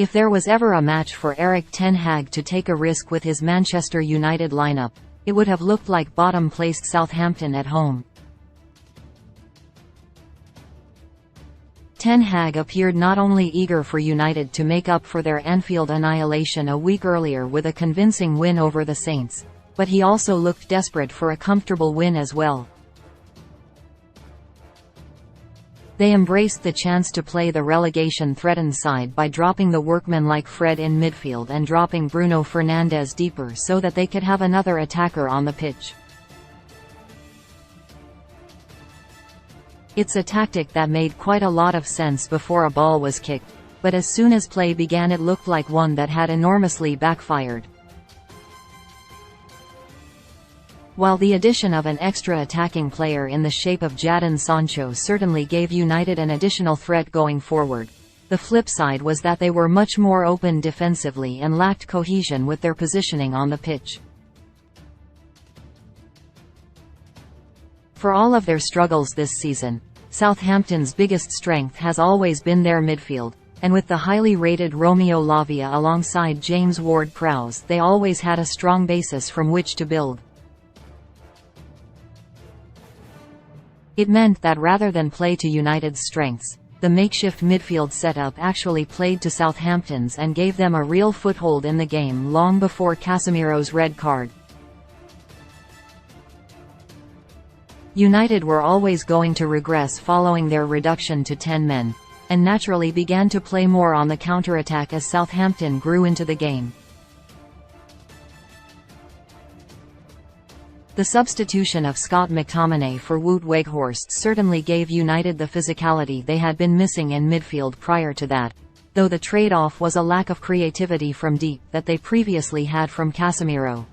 If there was ever a match for Erik ten Hag to take a risk with his Manchester United lineup, it would have looked like bottom-placed Southampton at home. Ten Hag appeared not only eager for United to make up for their Anfield annihilation a week earlier with a convincing win over the Saints, but he also looked desperate for a comfortable win as well. They embraced the chance to play the relegation-threatened side by dropping the workman-like Fred in midfield and dropping Bruno Fernandes deeper so that they could have another attacker on the pitch. It's a tactic that made quite a lot of sense before a ball was kicked, but as soon as play began it looked like one that had enormously backfired. While the addition of an extra attacking player in the shape of Jadon Sancho certainly gave United an additional threat going forward, the flip side was that they were much more open defensively and lacked cohesion with their positioning on the pitch. For all of their struggles this season, Southampton's biggest strength has always been their midfield, and with the highly rated Romeo Lavia alongside James Ward-Prowse, they always had a strong basis from which to build. It meant that rather than play to United's strengths, the makeshift midfield setup actually played to Southampton's and gave them a real foothold in the game long before Casemiro's red card. United were always going to regress following their reduction to 10 men, and naturally began to play more on the counter-attack as Southampton grew into the game. The substitution of Scott McTominay for Wout Weghorst certainly gave United the physicality they had been missing in midfield prior to that, though the trade-off was a lack of creativity from deep that they previously had from Casemiro.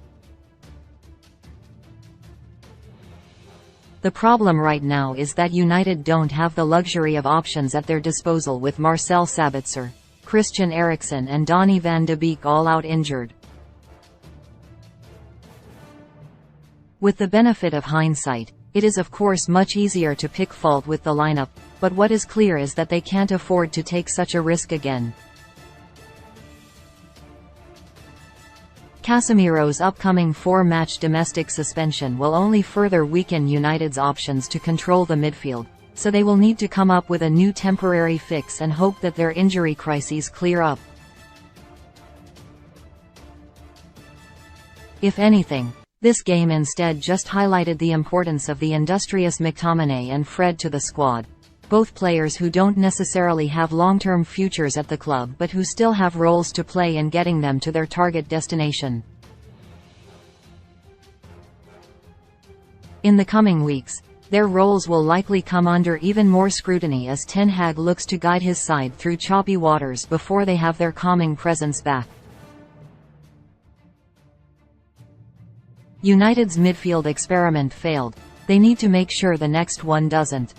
The problem right now is that United don't have the luxury of options at their disposal with Marcel Sabitzer, Christian Eriksen and Donny van de Beek all out injured. With the benefit of hindsight, it is of course much easier to pick fault with the lineup, but what is clear is that they can't afford to take such a risk again. Casemiro's upcoming 4-match domestic suspension will only further weaken United's options to control the midfield, so they will need to come up with a new temporary fix and hope that their injury crises clear up. If anything, this game instead just highlighted the importance of the industrious McTominay and Fred to the squad, both players who don't necessarily have long-term futures at the club but who still have roles to play in getting them to their target destination. In the coming weeks, their roles will likely come under even more scrutiny as Ten Hag looks to guide his side through choppy waters before they have their calming presence back. United's midfield experiment failed. They need to make sure the next one doesn't.